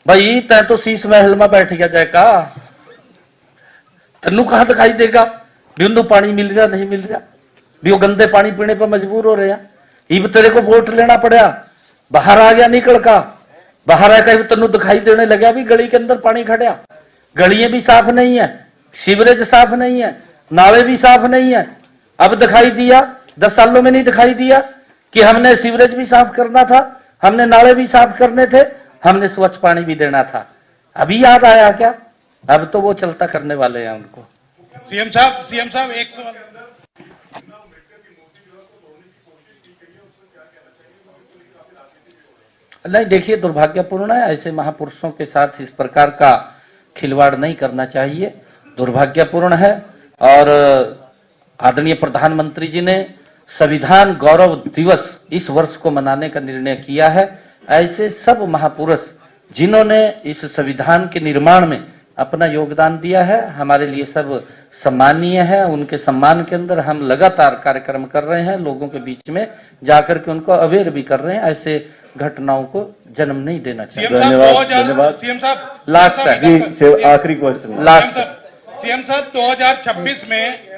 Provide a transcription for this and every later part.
भाई तय तो शीश महल में बैठ गया जाएगा, तेनू कहां दिखाई देगा भी उन्हें पानी मिल रहा नहीं मिल रहा, भी वो गंदे पानी पीने पर मजबूर हो रहे हैं। इब तेरे को वोट लेना पड़ा, बाहर आ गया निकल का, बाहर आकर तेनू दिखाई देने लगा भी गली के अंदर पानी खड़ा, गलियां भी साफ नहीं है, सीवरेज साफ नहीं है, नाले भी साफ नहीं है। अब दिखाई दिया, 10 सालों में नहीं दिखाई दिया कि हमने सीवरेज भी साफ करना था, हमने नाले भी साफ करने थे, हमने स्वच्छ पानी भी देना था। अभी याद आया क्या? अब तो वो चलता करने वाले हैं उनको। सीएम साहब एक सवाल। नहीं देखिए, दुर्भाग्यपूर्ण है, ऐसे महापुरुषों के साथ इस प्रकार का खिलवाड़ नहीं करना चाहिए, दुर्भाग्यपूर्ण है। और आदरणीय प्रधानमंत्री जी ने संविधान गौरव दिवस इस वर्ष को मनाने का निर्णय किया है। ऐसे सब महापुरुष जिन्होंने इस संविधान के निर्माण में अपना योगदान दिया है, हमारे लिए सब सम्मानीय है। उनके सम्मान के अंदर हम लगातार कार्यक्रम कर रहे हैं, लोगों के बीच में जाकर के उनको अवेयर भी कर रहे हैं। ऐसे घटनाओं को जन्म नहीं देना चाहिए। धन्यवाद सीएम साहब। लास्ट है जी, आखिरी क्वेश्चन लास्ट। सीएम साहब 2026 में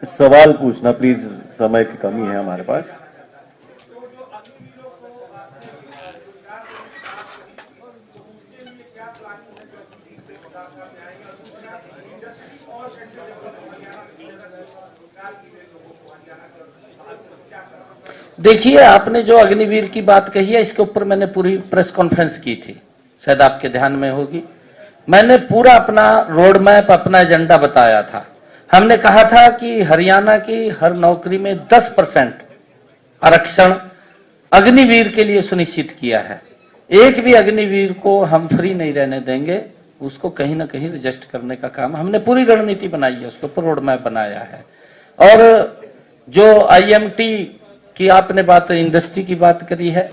सवाल पूछना प्लीज, समय की कमी है हमारे पास। देखिए, आपने जो अग्निवीर की बात कही है, इसके ऊपर मैंने पूरी प्रेस कॉन्फ्रेंस की थी, शायद आपके ध्यान में होगी। मैंने पूरा अपना रोड मैप, अपना एजेंडा बताया था। हमने कहा था कि हरियाणा की हर नौकरी में 10% आरक्षण अग्निवीर के लिए सुनिश्चित किया है। एक भी अग्निवीर को हम फ्री नहीं रहने देंगे, उसको कहीं ना कहीं रजिस्टर करने का काम हमने पूरी रणनीति बनाई है, उसके ऊपर रोड मैप बनाया है। और जो IMT की आपने बात, इंडस्ट्री की बात करी है,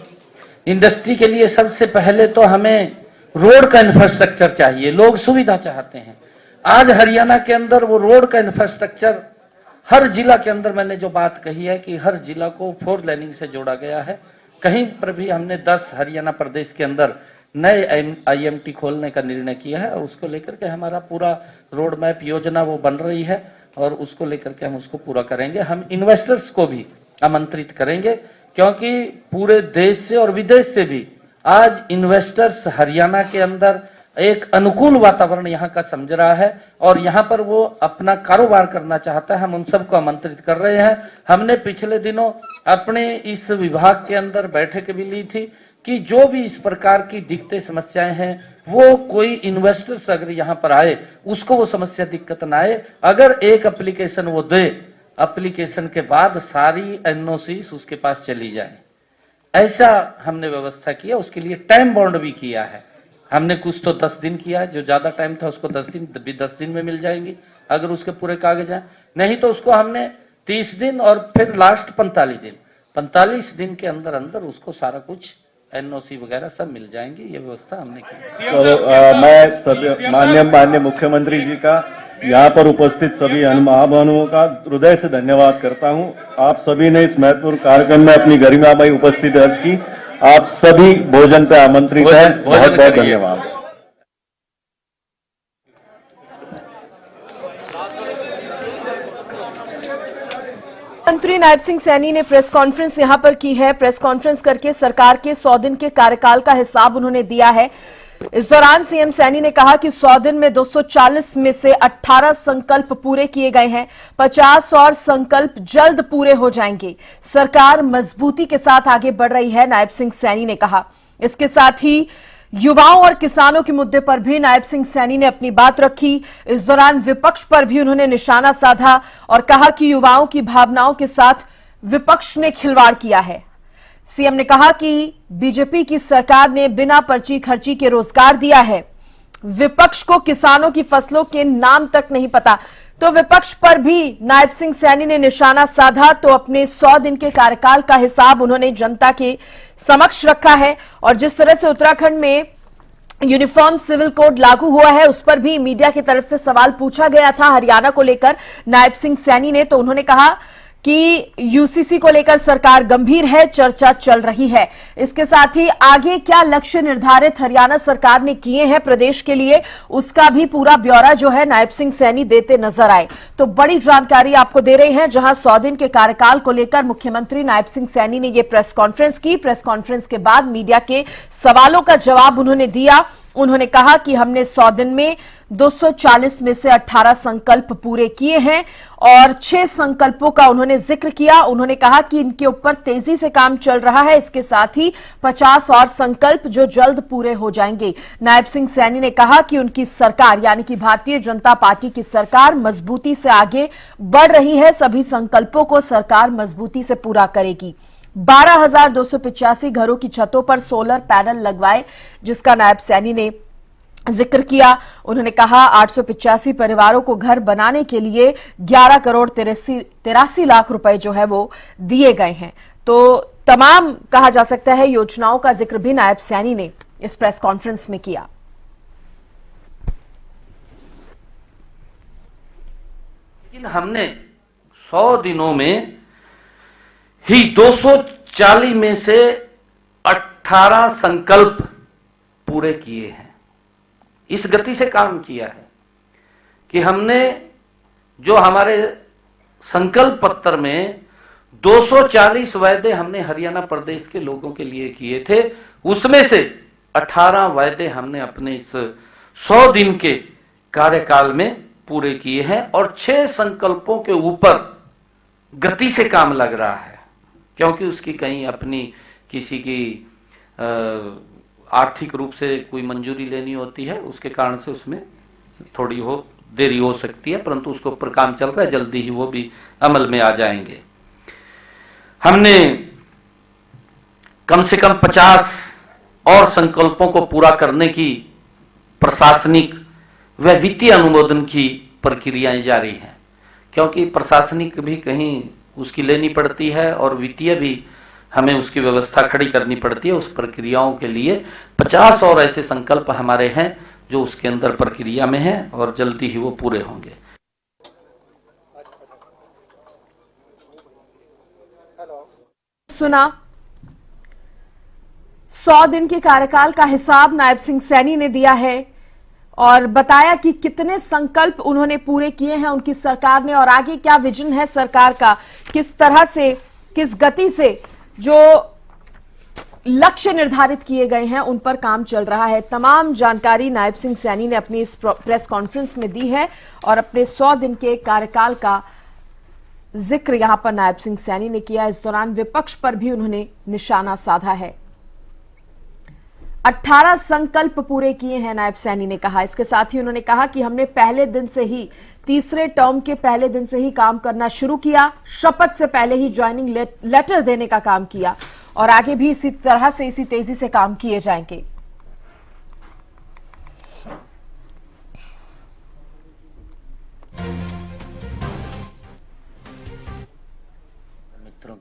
इंडस्ट्री के लिए सबसे पहले तो हमें रोड का इंफ्रास्ट्रक्चर चाहिए। लोग सुविधा चाहते हैं। आज हरियाणा के अंदर वो रोड का इंफ्रास्ट्रक्चर हर जिला के अंदर, मैंने जो बात कही है कि हर जिला को 4 लेनिंग से जोड़ा गया है। कहीं पर भी हमने 10 हरियाणा प्रदेश के अंदर नए IMT खोलने का निर्णय किया है, और उसको लेकर के हमारा पूरा रोड मैप योजना वो बन रही है, और उसको लेकर के हम उसको पूरा करेंगे। हम इन्वेस्टर्स को भी आमंत्रित करेंगे, क्योंकि पूरे देश से और विदेश से भी आज इन्वेस्टर्स हरियाणा के अंदर एक अनुकूल वातावरण यहाँ का समझ रहा है, और यहाँ पर वो अपना कारोबार करना चाहता है। हम उन सबको आमंत्रित कर रहे हैं। हमने पिछले दिनों अपने इस विभाग के अंदर बैठक भी ली थी कि जो भी इस प्रकार की दिक्कतें समस्याएं हैं, वो कोई इन्वेस्टर्स अगर यहाँ पर आए, उसको वो समस्या दिक्कत ना आए। अगर एक एप्लीकेशन वो दे, एप्लीकेशन के बाद सारी NOC उसके पास चली जाए, ऐसा हमने व्यवस्था किया। उसके लिए टाइम बाउंड भी किया है हमने। कुछ तो 10 दिन किया है, जो ज्यादा टाइम था उसको 10 दिन में मिल जाएंगी अगर उसके पूरे कागज हैं। नहीं तो उसको हमने 30 दिन और फिर लास्ट 45 दिन के अंदर अंदर उसको सारा कुछ NOC वगैरह सब मिल जाएंगी। ये व्यवस्था हमने की। तो मैं सभी माननीय मुख्यमंत्री जी का, यहाँ पर उपस्थित सभी महानुभावों का हृदय से धन्यवाद करता हूँ। आप सभी ने इस महत्वपूर्ण कार्यक्रम में अपनी गरिमामयी उपस्थिति दर्ज की। आप सभी भोजन पर आमंत्रित हैं। बहुत बहुत धन्यवाद। मंत्री नायब सिंह सैनी ने प्रेस कॉन्फ्रेंस यहां पर की है। प्रेस कॉन्फ्रेंस करके सरकार के 100 दिन के कार्यकाल का हिसाब उन्होंने दिया है। इस दौरान सीएम सैनी ने कहा कि 100 दिन में 240 में से 18 संकल्प पूरे किए गए हैं, 50 और संकल्प जल्द पूरे हो जाएंगे। सरकार मजबूती के साथ आगे बढ़ रही है, नायब सिंह सैनी ने कहा। इसके साथ ही युवाओं और किसानों के मुद्दे पर भी नायब सिंह सैनी ने अपनी बात रखी। इस दौरान विपक्ष पर भी उन्होंने निशाना साधा और कहा कि युवाओं की भावनाओं के साथ विपक्ष ने खिलवाड़ किया है। सीएम ने कहा कि बीजेपी की सरकार ने बिना पर्ची खर्ची के रोजगार दिया है, विपक्ष को किसानों की फसलों के नाम तक नहीं पता। तो विपक्ष पर भी नायब सिंह सैनी ने निशाना साधा। तो अपने 100 दिन के कार्यकाल का हिसाब उन्होंने जनता के समक्ष रखा है और जिस तरह से उत्तराखंड में यूनिफॉर्म सिविल कोड लागू हुआ है उस पर भी मीडिया की तरफ से सवाल पूछा गया था हरियाणा को लेकर नायब सिंह सैनी ने। तो उन्होंने कहा कि यूसीसी को लेकर सरकार गंभीर है, चर्चा चल रही है। इसके साथ ही आगे क्या लक्ष्य निर्धारित हरियाणा सरकार ने किए हैं प्रदेश के लिए, उसका भी पूरा ब्यौरा जो है नायब सिंह सैनी देते नजर आए। तो बड़ी जानकारी आपको दे रहे हैं, जहां 100 दिन के कार्यकाल को लेकर मुख्यमंत्री नायब सिंह सैनी ने यह प्रेस कॉन्फ्रेंस की। प्रेस कॉन्फ्रेंस के बाद मीडिया के सवालों का जवाब उन्होंने दिया। उन्होंने कहा कि हमने 100 दिन में 240 में से 18 संकल्प पूरे किए हैं और 6 संकल्पों का उन्होंने जिक्र किया। उन्होंने कहा कि इनके ऊपर तेजी से काम चल रहा है, इसके साथ ही 50 और संकल्प जो जल्द पूरे हो जाएंगे। नायब सिंह सैनी ने कहा कि उनकी सरकार यानी कि भारतीय जनता पार्टी की सरकार मजबूती से आगे बढ़ रही है, सभी संकल्पों को सरकार मजबूती से पूरा करेगी। 12,285 घरों की छतों पर सोलर पैनल लगवाए, जिसका नायब सैनी ने जिक्र किया। उन्होंने कहा 885 परिवारों को घर बनाने के लिए 11 करोड़ 83 लाख रुपए जो है वो दिए गए हैं। तो तमाम कहा जा सकता है योजनाओं का जिक्र भी नायब सैनी ने इस प्रेस कॉन्फ्रेंस में किया। लेकिन हमने 100 दिनों में ही 240 में से 18 संकल्प पूरे किए हैं। इस गति से काम किया है कि हमने जो हमारे संकल्प पत्र में 240 वायदे हमने हरियाणा प्रदेश के लोगों के लिए किए थे, उसमें से 18 वायदे हमने अपने इस 100 दिन के कार्यकाल में पूरे किए हैं और 6 संकल्पों के ऊपर गति से काम लग रहा है, क्योंकि उसकी कहीं अपनी किसी की आर्थिक रूप से कोई मंजूरी लेनी होती है, उसके कारण से उसमें थोड़ी देरी हो सकती है, परंतु उसके ऊपर काम चल रहा है, जल्दी ही वो भी अमल में आ जाएंगे। हमने कम से कम 50 और संकल्पों को पूरा करने की प्रशासनिक व वित्तीय अनुमोदन की प्रक्रियाएं जारी हैं, क्योंकि प्रशासनिक भी कहीं उसकी लेनी पड़ती है और वित्तीय भी हमें उसकी व्यवस्था खड़ी करनी पड़ती है। उस प्रक्रियाओं के लिए 50 और ऐसे संकल्प हमारे हैं जो उसके अंदर प्रक्रिया में हैं और जल्दी ही वो पूरे होंगे। सुना 100 दिन के कार्यकाल का हिसाब नायब सिंह सैनी ने दिया है और बताया कि कितने संकल्प उन्होंने पूरे किए हैं उनकी सरकार ने और आगे क्या विजन है सरकार का, किस तरह से किस गति से जो लक्ष्य निर्धारित किए गए हैं उन पर काम चल रहा है। तमाम जानकारी नायब सिंह सैनी ने अपनी इस प्रेस कॉन्फ्रेंस में दी है और अपने 100 दिन के कार्यकाल का जिक्र यहां पर नायब सिंह सैनी ने किया। इस दौरान विपक्ष पर भी उन्होंने निशाना साधा है। 18 संकल्प पूरे किए हैं नायब सैनी ने कहा। इसके साथ ही उन्होंने कहा कि हमने पहले दिन से ही तीसरे टर्म के पहले दिन से ही काम करना शुरू किया, शपथ से पहले ही ज्वाइनिंग लेटर देने का काम किया और आगे भी इसी तरह से इसी तेजी से काम किए जाएंगे। मित्रों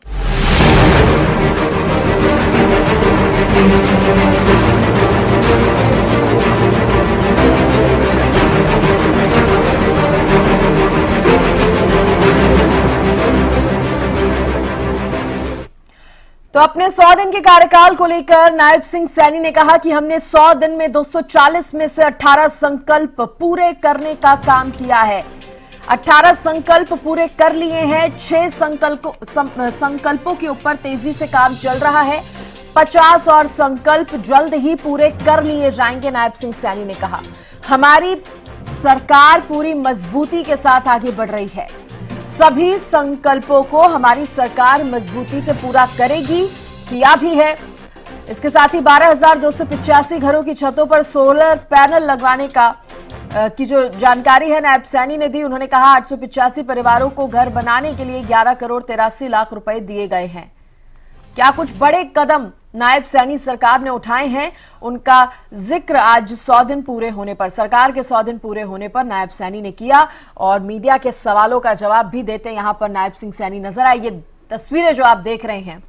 तो अपने 100 दिन के कार्यकाल को लेकर नायब सिंह सैनी ने कहा कि हमने 100 दिन में 240 में से 18 संकल्प पूरे करने का काम किया है। 18 संकल्प पूरे कर लिए हैं, 6 संकल्पों के ऊपर तेजी से काम चल रहा है, 50 और संकल्प जल्द ही पूरे कर लिए जाएंगे। नायब सिंह सैनी ने कहा हमारी सरकार पूरी मजबूती के साथ आगे बढ़ रही है, सभी संकल्पों को हमारी सरकार मजबूती से पूरा करेगी, किया भी है। इसके साथ ही 12,285 घरों की छतों पर सोलर पैनल लगवाने की जो जानकारी है नायब सैनी ने दी। उन्होंने कहा 885 परिवारों को घर बनाने के लिए 11 करोड़ 83 लाख रुपए दिए गए हैं। क्या कुछ बड़े कदम नायब सैनी सरकार ने उठाए हैं, उनका जिक्र आज 100 दिन पूरे होने पर, सरकार के 100 दिन पूरे होने पर नायब सैनी ने किया और मीडिया के सवालों का जवाब भी देते यहां पर नायब सिंह सैनी नजर आए। ये तस्वीरें जो आप देख रहे हैं,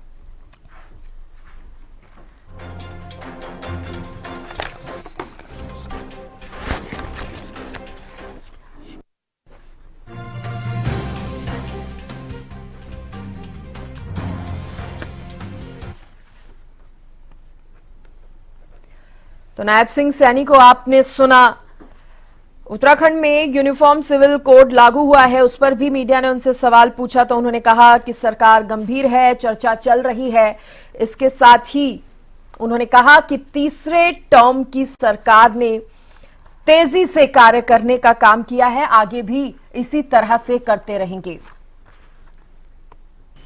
तो नायब सिंह सैनी को आपने सुना। उत्तराखंड में यूनिफॉर्म सिविल कोड लागू हुआ है, उस पर भी मीडिया ने उनसे सवाल पूछा तो उन्होंने कहा कि सरकार गंभीर है, चर्चा चल रही है। इसके साथ ही उन्होंने कहा कि तीसरे टर्म की सरकार ने तेजी से कार्य करने का काम किया है, आगे भी इसी तरह से करते रहेंगे।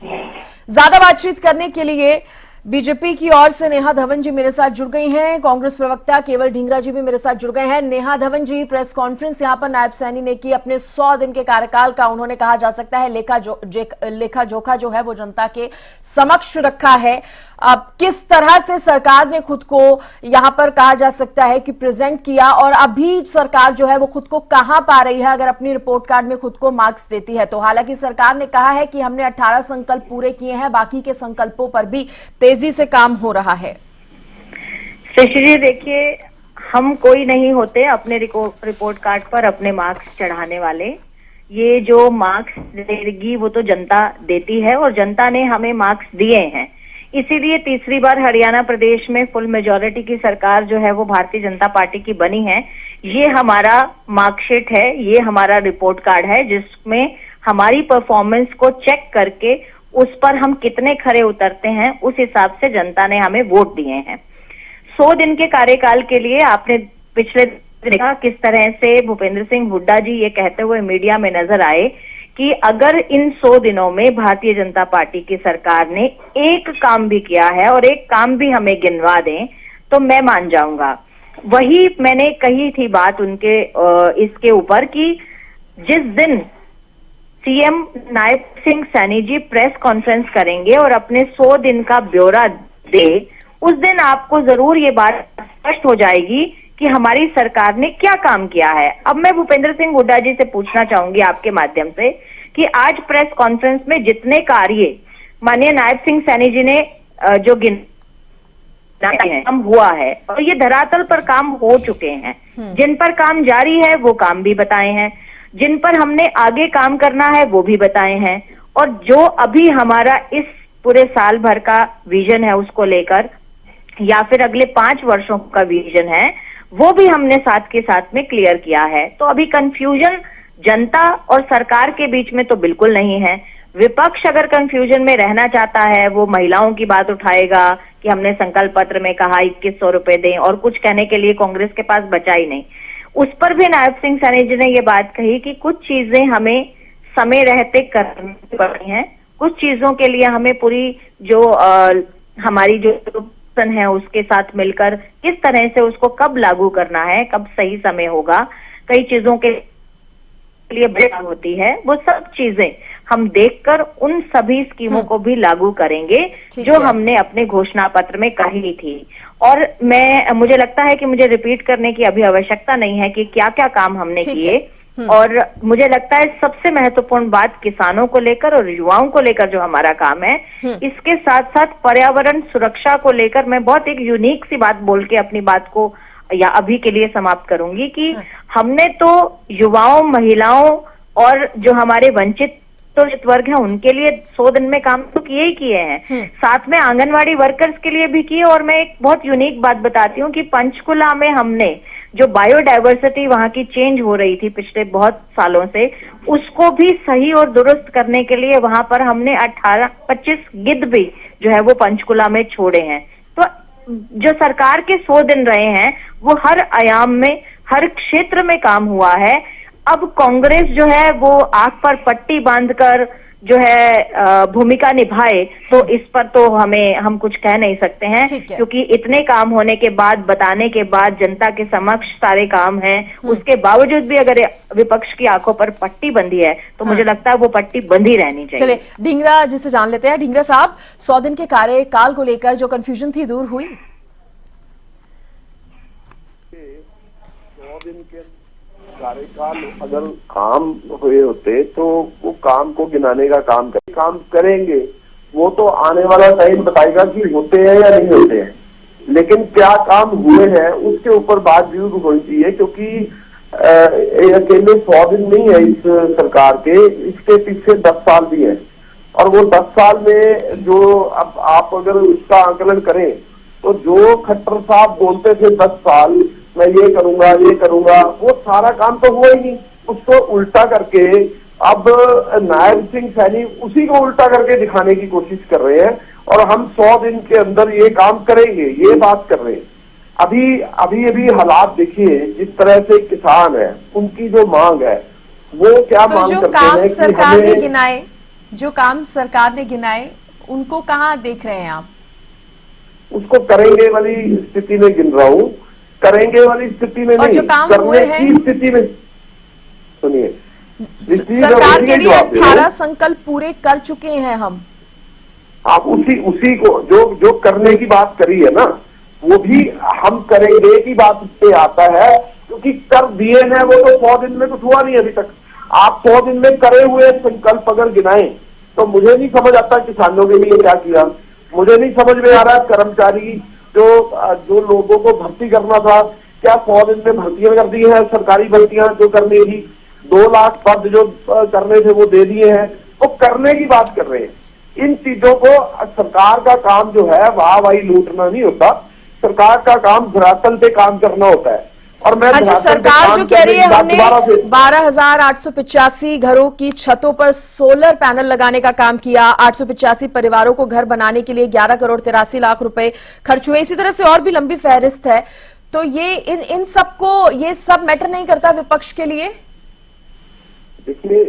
ज्यादा बातचीत करने के लिए बीजेपी की ओर से नेहा धवन जी मेरे साथ जुड़ गई हैं, कांग्रेस प्रवक्ता केवल ढींगरा जी भी मेरे साथ जुड़ गए हैं। नेहा धवन जी, प्रेस कॉन्फ्रेंस यहां पर नायब सैनी ने की अपने 100 दिन के कार्यकाल का, उन्होंने कहा जा सकता है लेखा जोखा जो है वो जनता के समक्ष रखा है। अब किस तरह से सरकार ने खुद को यहां पर कहा जा सकता है कि प्रेजेंट किया, और अभी सरकार जो है वो खुद को कहां पा रही है अगर अपनी रिपोर्ट कार्ड में खुद को मार्क्स देती है तो? हालांकि सरकार ने कहा है कि हमने 18 संकल्प पूरे किए हैं, बाकी के संकल्पों पर भी तेजी से काम हो रहा है। शशि जी, देखिए, हम कोई नहीं होते अपने रिपोर्ट कार्ड पर अपने मार्क्स चढ़ाने वाले। ये जो मार्क्स देगी वो तो जनता देती है और जनता ने हमें मार्क्स दिए हैं, इसीलिए तीसरी बार हरियाणा प्रदेश में फुल मेजॉरिटी की सरकार जो है वो भारतीय जनता पार्टी की बनी है। ये हमारा मार्कशीट है, ये हमारा रिपोर्ट कार्ड है जिसमें हमारी परफॉर्मेंस को चेक करके उस पर हम कितने खरे उतरते हैं उस हिसाब से जनता ने हमें वोट दिए हैं। 100 दिन के कार्यकाल के लिए आपने पिछले देखा किस तरह से भूपेंद्र सिंह हुड्डा जी ये कहते हुए मीडिया में नजर आए कि अगर इन 100 दिनों में भारतीय जनता पार्टी की सरकार ने एक काम भी किया है और एक काम भी हमें गिनवा दें तो मैं मान जाऊंगा। वही मैंने कही थी बात उनके इसके ऊपर कि जिस दिन CM Nayab Singh Saini ji press conference करेंगे और अपने 100 दिन का ब्यौरा दे, उस दिन आपको जरूर ये बात स्पष्ट हो जाएगी कि हमारी सरकार ने क्या काम किया है। अब मैं भूपेंद्र सिंह हुड्डा जी से पूछना चाहूंगी आपके माध्यम से कि आज प्रेस कॉन्फ्रेंस में जितने कार्य माननीय नायब सिंह सैनी जी ने जो काम हुआ है और ये धरातल पर काम हो चुके हैं, जिन पर काम जारी है वो काम भी बताए हैं, जिन पर हमने आगे काम करना है वो भी बताए हैं, और जो अभी हमारा इस पूरे साल भर का विजन है उसको लेकर या फिर अगले 5 वर्षों का विजन है वो भी हमने साथ के साथ में क्लियर किया है। तो अभी कंफ्यूजन जनता और सरकार के बीच में तो बिल्कुल नहीं है। विपक्ष अगर कंफ्यूजन में रहना चाहता है वो महिलाओं की बात उठाएगा कि हमने संकल्प पत्र में कहा 2100 रुपए दें, और कुछ कहने के लिए कांग्रेस के पास बचा ही नहीं। उस पर भी नायब सिंह सैनी जी ने ये बात कही कि कुछ चीजें हमें समय रहते करनी पड़ती हैं, कुछ चीजों के लिए हमें पूरी जो हमारी जो है उसके साथ मिलकर किस तरह से उसको कब लागू करना है, कब सही समय होगा, कई चीजों के लिए ब्रेक होती है, वो सब चीजें हम देखकर उन सभी स्कीमों को भी लागू करेंगे जो हमने अपने घोषणा पत्र में कही थी। और मुझे लगता है कि मुझे रिपीट करने की अभी आवश्यकता नहीं है कि क्या क्या काम हमने किए। और मुझे लगता है सबसे महत्वपूर्ण बात किसानों को लेकर और युवाओं को लेकर जो हमारा काम है, इसके साथ साथ पर्यावरण सुरक्षा को लेकर मैं बहुत एक यूनिक सी बात बोल के अपनी बात को या अभी के लिए समाप्त करूंगी कि हमने तो युवाओं, महिलाओं और जो हमारे वंचित वर्ग है उनके लिए 100 दिन में काम तो किए ही किए हैं, साथ में आंगनवाड़ी वर्कर्स के लिए भी किए। और मैं एक बहुत यूनिक बात बताती हूँ कि पंचकुला में हमने जो बायोडायवर्सिटी वहां की चेंज हो रही थी पिछले बहुत सालों से, उसको भी सही और दुरुस्त करने के लिए वहां पर हमने 25 गिद्ध भी जो है वो पंचकुला में छोड़े हैं। तो जो सरकार के 100 दिन रहे हैं वो हर आयाम में, हर क्षेत्र में काम हुआ है। अब कांग्रेस जो है वो आंख पर पट्टी बांधकर जो है भूमिका निभाए, तो इस पर तो हम कुछ कह नहीं सकते हैं, ठीक है। क्योंकि इतने काम होने के बाद, बताने के बाद, जनता के समक्ष सारे काम हैं, उसके बावजूद भी अगर विपक्ष की आंखों पर पट्टी बंधी है तो मुझे लगता है वो पट्टी बंधी रहनी चाहिए। चले ढींगरा जी से जान लेते हैं। ढींगरा साहब, 100 दिन के कार्यकाल को लेकर जो कंफ्यूजन थी दूर हुई? 100 दिन के कार्यकाल अगर काम हुए होते तो वो काम को गिनाने का काम करेंगे, वो तो आने वाला टाइम बताएगा कि होते हैं या नहीं होते हैं। लेकिन क्या काम हुए हैं उसके ऊपर बात जरूर होनी चाहिए, क्योंकि अकेले 100 दिन नहीं है इस सरकार के, इसके पीछे 10 साल भी है। और वो 10 साल में जो अब आप अगर उसका आकलन करें तो जो खट्टर साहब बोलते थे 10 साल मैं ये करूंगा, वो सारा काम तो हुआ ही नहीं। उसको उल्टा करके अब नायब सिंह सैनी उसी को उल्टा करके दिखाने की कोशिश कर रहे हैं, और हम 100 दिन के अंदर ये काम करेंगे, ये बात कर रहे हैं। अभी हालात देखिए, जिस तरह से किसान है, उनकी जो मांग है वो क्या तो मांग जो करते काम हैं कि सरकार ने हमें गिनाए, जो काम सरकार ने गिनाए, उनको कहाँ देख रहे हैं आप? उसको करेंगे वाली स्थिति में गिन रहा हूँ, करेंगे वाली स्थिति में और नहीं, जो काम हुए करने हैं? की स्थिति में। सुनिए, सरकार के लिए 18 संकल्प पूरे कर चुके हैं हम। आप उसी को जो करने की बात करी है ना, वो भी हम करेंगे की बात पे आता है, क्योंकि कर दिए हैं वो तो 100 दिन में कुछ हुआ नहीं अभी तक। आप 100 दिन में करे हुए संकल्प अगर गिनाएं तो मुझे नहीं समझ आता किसानों के लिए क्या किया, मुझे नहीं समझ में आ रहा कर्मचारी जो लोगों को भर्ती करना था, क्या 100 दिन में भर्तियां कर दी हैं, सरकारी भर्तियां जो करनी थी, 2 लाख पद जो करने थे वो दे दिए हैं, वो करने की बात कर रहे हैं। इन चीजों को सरकार का काम जो है वाह लूटना नहीं होता, सरकार का काम धरातल पे काम करना होता है। और मैं अच्छा, धरातल पे सरकार काम जो कह रही है करने की हमने बात दोबारा से 12,885 घरों की छतों पर सोलर पैनल लगाने का काम किया, 885 परिवारों को घर बनाने के लिए 11 करोड़ 83 लाख रुपए खर्च हुए, इसी तरह से और भी लंबी फहरिस्त है। तो ये इन सबको, ये सब मैटर नहीं करता विपक्ष के लिए? देखिए,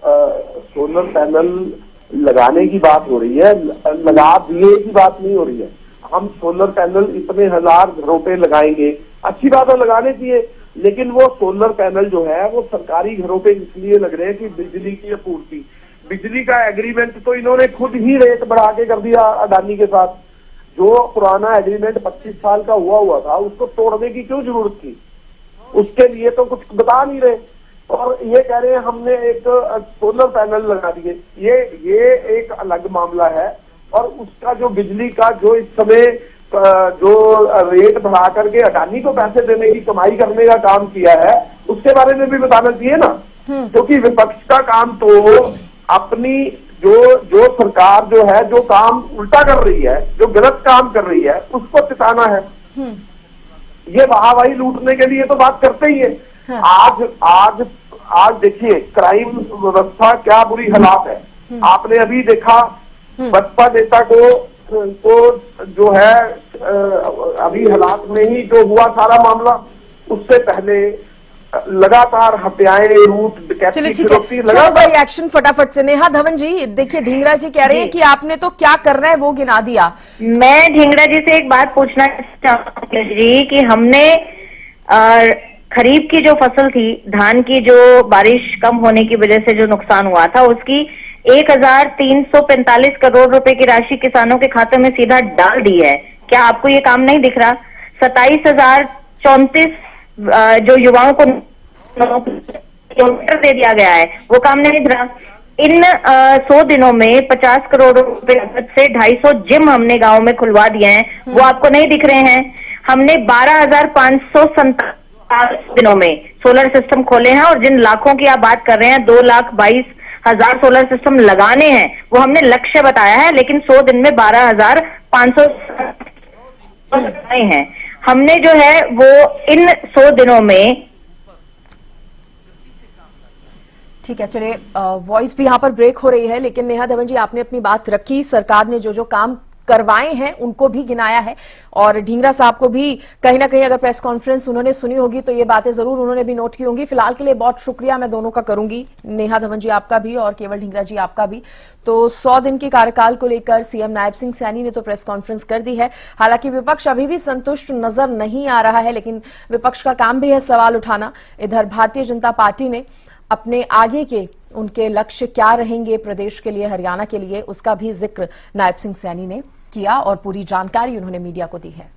सोलर पैनल लगाने की बात हो रही है, लगा दिए की बात नहीं हो रही है। हम सोलर पैनल इतने हजार घरों पे लगाएंगे, अच्छी बात है, लगाने चाहिए, लेकिन वो सोलर पैनल जो है वो सरकारी घरों पे इसलिए लग रहे हैं कि बिजली की आपूर्ति, बिजली का एग्रीमेंट तो इन्होंने खुद ही रेट बढ़ा के कर दिया अडानी के साथ। जो पुराना एग्रीमेंट 25 साल का हुआ था, उसको तोड़ने की क्यों जरूरत थी? उसके लिए तो कुछ बता नहीं रहे, और ये कह रहे हैं हमने एक सोलर पैनल लगा दिए। ये एक अलग मामला है, और उसका जो बिजली का जो इस समय जो रेट बढ़ा करके अडानी को पैसे देने की कमाई करने का काम किया है, उसके बारे में भी बताना चाहिए ना, क्योंकि विपक्ष का काम तो अपनी जो सरकार जो है, जो काम उल्टा कर रही है, जो गलत काम कर रही है, उसको चिताना है। ये वाहवाही लूटने के लिए तो बात करते ही है। आज देखिए क्राइम व्यवस्था क्या बुरी हालात है। आपने अभी देखा बसपा नेता को जो है अभी हालात में ही जो हुआ सारा मामला, उससे पहले लगातार हत्याएं, लूट, चलिए ठीक है, लगातार रिएक्शन फटाफट से। नेहा धवन जी, देखिए ढींगरा जी कह रहे हैं कि आपने तो क्या करना है वो गिना दिया। मैं ढींगरा जी से एक बात पूछना चाहूंगी जी कि हमने खरीफ की जो फसल थी, धान की, जो बारिश कम होने की वजह से जो नुकसान हुआ था, उसकी 1,345 करोड़ रुपए की राशि किसानों के खाते में सीधा डाल दी है। क्या आपको ये काम नहीं दिख रहा? 27,034 जो युवाओं को किलोमीटर दे दिया गया है, वो काम नहीं दिख रहा। इन 100 दिनों में 50 करोड़ रुपए से 250 जिम हमने गांव में खुलवा दिए हैं, वो आपको नहीं दिख रहे हैं। हमने 12,547 दिनों में सोलर सिस्टम खोले हैं, और जिन लाखों की आप बात कर रहे हैं, 2,22,000 सोलर सिस्टम लगाने हैं, वो हमने लक्ष्य बताया है, लेकिन 100 दिन में 12,500 हैं। हमने जो है वो इन 100 दिनों में, ठीक है, चलिए वॉइस भी यहाँ पर ब्रेक हो रही है, लेकिन नेहा धवन जी आपने अपनी बात रखी। सरकार ने जो काम करवाए हैं उनको भी गिनाया है। और ढींगरा साहब को भी कहीं ना कहीं अगर प्रेस कॉन्फ्रेंस उन्होंने सुनी होगी तो ये बातें जरूर उन्होंने भी नोट की होंगी। फिलहाल के लिए बहुत शुक्रिया मैं दोनों का करूंगी, नेहा धवन जी आपका भी और केवल ढींगरा जी आपका भी। तो 100 दिन के कार्यकाल को लेकर सीएम नायब सिंह सैनी ने तो प्रेस कॉन्फ्रेंस कर दी है। हालांकि विपक्ष अभी भी संतुष्ट नजर नहीं आ रहा है, लेकिन विपक्ष का काम भी है सवाल उठाना। इधर भारतीय जनता पार्टी ने अपने आगे के उनके लक्ष्य क्या रहेंगे प्रदेश के लिए, हरियाणा के लिए, उसका भी जिक्र नायब सिंह सैनी ने किया और पूरी जानकारी उन्होंने मीडिया को दी है।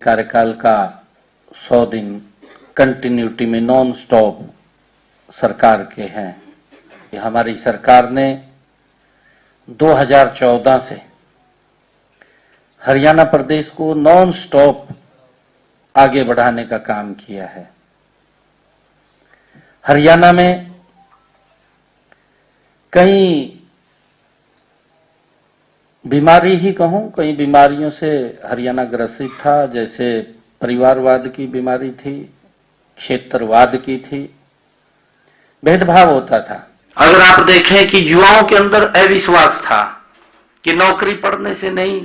कार्यकाल का 100 दिन कंटिन्यूटी में नॉन स्टॉप सरकार के हैं। हमारी सरकार ने 2014 से हरियाणा प्रदेश को नॉन स्टॉप आगे बढ़ाने का काम किया है। हरियाणा में कई बीमारी ही कहूं, कई बीमारियों से हरियाणा ग्रसित था। जैसे परिवारवाद की बीमारी थी, क्षेत्रवाद की थी, भेदभाव होता था। अगर आप देखें कि युवाओं के अंदर अविश्वास था कि नौकरी पढ़ने से नहीं,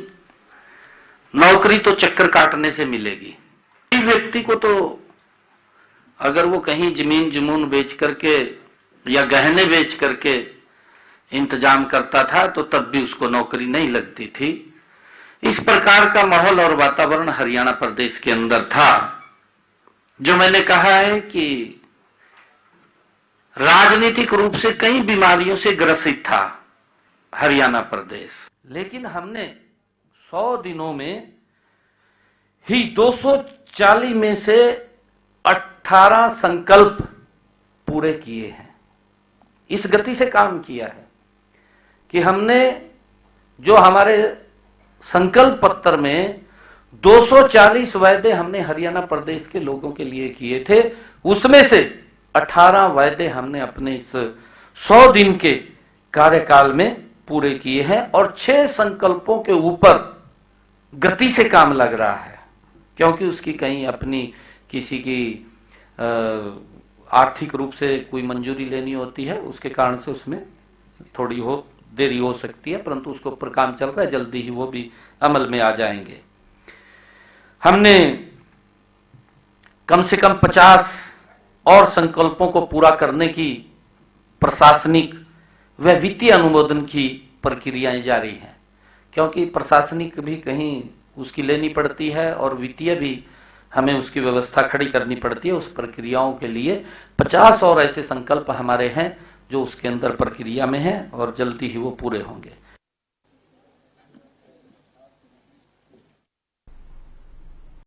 नौकरी तो चक्कर काटने से मिलेगी। व्यक्ति को तो अगर वो कहीं जमीन जमून बेच करके या गहने बेच करके इंतजाम करता था तो तब भी उसको नौकरी नहीं लगती थी। इस प्रकार का माहौल और वातावरण हरियाणा प्रदेश के अंदर था, जो मैंने कहा है कि राजनीतिक रूप से कई बीमारियों से ग्रसित था हरियाणा प्रदेश। लेकिन हमने 100 दिनों में ही 240 में से 18 संकल्प पूरे किए हैं। इस गति से काम किया है कि हमने जो हमारे संकल्प पत्र में 240 वायदे हमने हरियाणा प्रदेश के लोगों के लिए किए थे, उसमें से 18 वायदे हमने अपने इस 100 दिन के कार्यकाल में पूरे किए हैं। और 6 संकल्पों के ऊपर गति से काम लग रहा है, क्योंकि उसकी कहीं अपनी किसी की आर्थिक रूप से कोई मंजूरी लेनी होती है, उसके कारण से उसमें थोड़ी देरी हो सकती है, परंतु उसके ऊपर काम चल रहा है, जल्दी ही वो भी अमल में आ जाएंगे। हमने कम से कम 50 और संकल्पों को पूरा करने की प्रशासनिक व वित्तीय अनुमोदन की प्रक्रियाएं जारी हैं, क्योंकि प्रशासनिक भी कहीं उसकी लेनी पड़ती है और वित्तीय भी हमें उसकी व्यवस्था खड़ी करनी पड़ती है। उस प्रक्रियाओं के लिए 50 और ऐसे संकल्प हमारे हैं जो उसके अंदर प्रक्रिया में हैं और जल्दी ही वो पूरे होंगे।